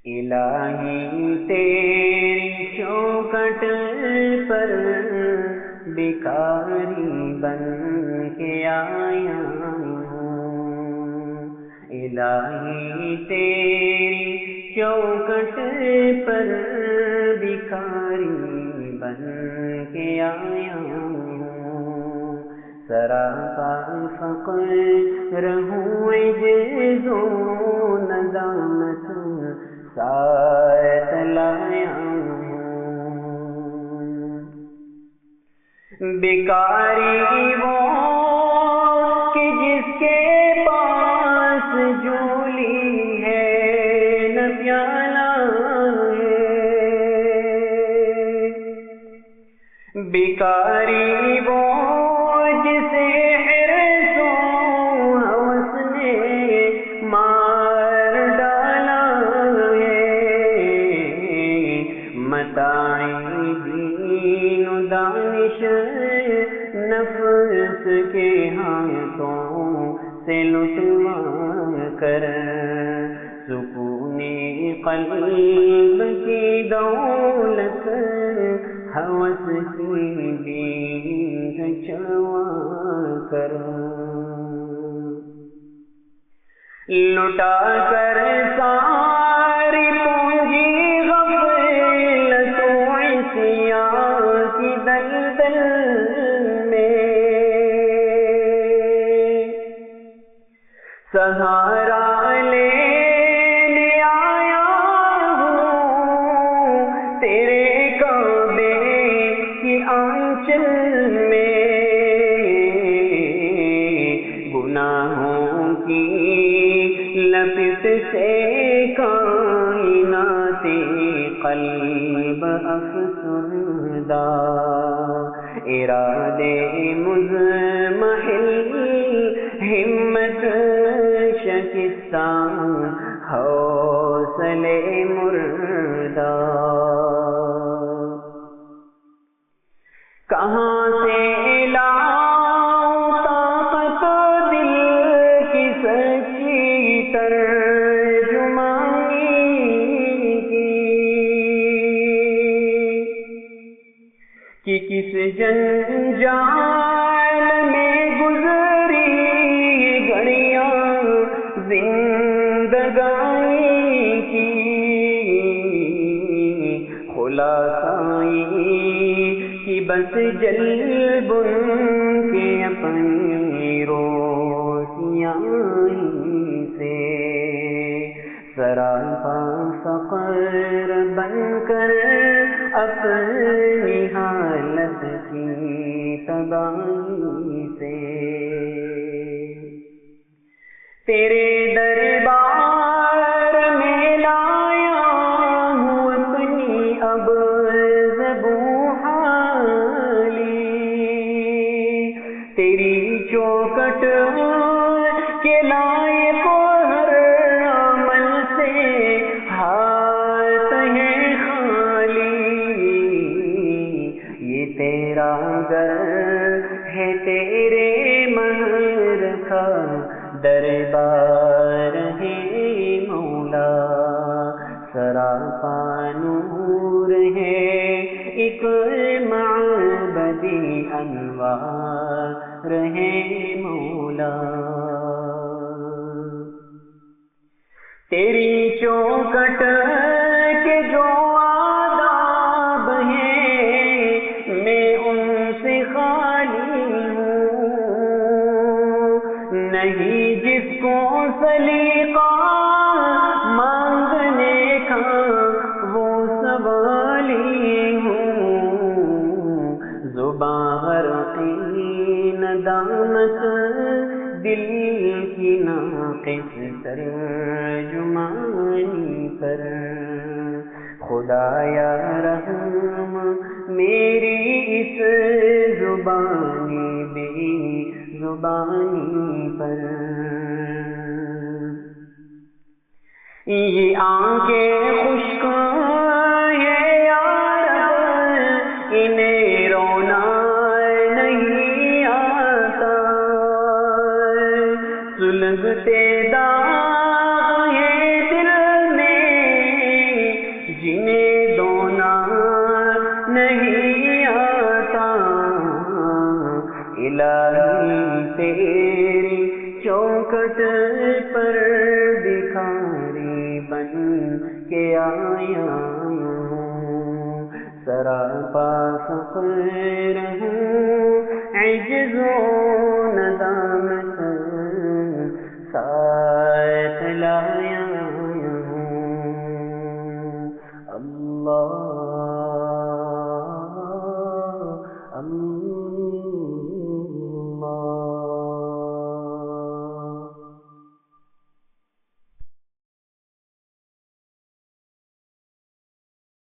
الہی تیری چوکھٹ پر بھکاری بن کے آیا ہوں، الہی تیری چوکھٹ پر بھکاری بن کے آیا ہوں، سراپا فقر ہوں، عجز و ندامت ساتھ لایا ہوں، بیکاری وہ کہ جس کے پاس جھولی ہے نہ پیالہ ہے، بیکاری وہ جسے حرص و ہوس نے مار ڈالا ہے، متاعی دین و دانش نفس کے ہاتھوں سے لٹوا کر سکون قلب کی دولت ہوس کی بین چڑھوا کر لٹا کر ساری پونجی غفلت و عصیان کی دلدل میں سہارا لینے آیا ہوں تیرے کعبے کی آنچل میں، گناہوں کی لپٹ سے کائنات قلب افسردہ، ارادے مضمحل ہمت شکستہ، حوصلے مردہ، کہاں سے لاؤں طاقت دل کی سچی ترجمانی کی، کس جنجال میں گزری گھڑیاں زندگانی کی، خلاصائی کی بس جلب ان کے اپنی روشنائی سے، سراپا فقر بن کر اپنی حالت کی تباہی سے، تیرے دربار میں لایا ہوں اپنی اب زبوں حالی، تیری چوکھٹ کے لائق ہر عمل سے ہاتھ ہے خالی، یہ تیرا گھر ہے تیرے مہر کا دربار ہے مولا، سراپا نور ہے ایک معبدی انوار ہے مولا، تیری چوکھٹ کے جو آداب ہیں میں ان سے خالی ہوں، نہیں جس کو سلیقہ مانگنے کا وہ سوالی ہوں، زباں غرقی ندامت دل کی ناقص ترجمانی پر، خدایا رحم میری اس زبانی بے زبانی پر، یہ آنکھیں خشک ہیں یار انہیں رونا نہیں آتا، سلگتے داغ ہیں دل میں وقت پر بھکاری بن کے آیا ہوں، سراپا فقیر ہوں، عجز و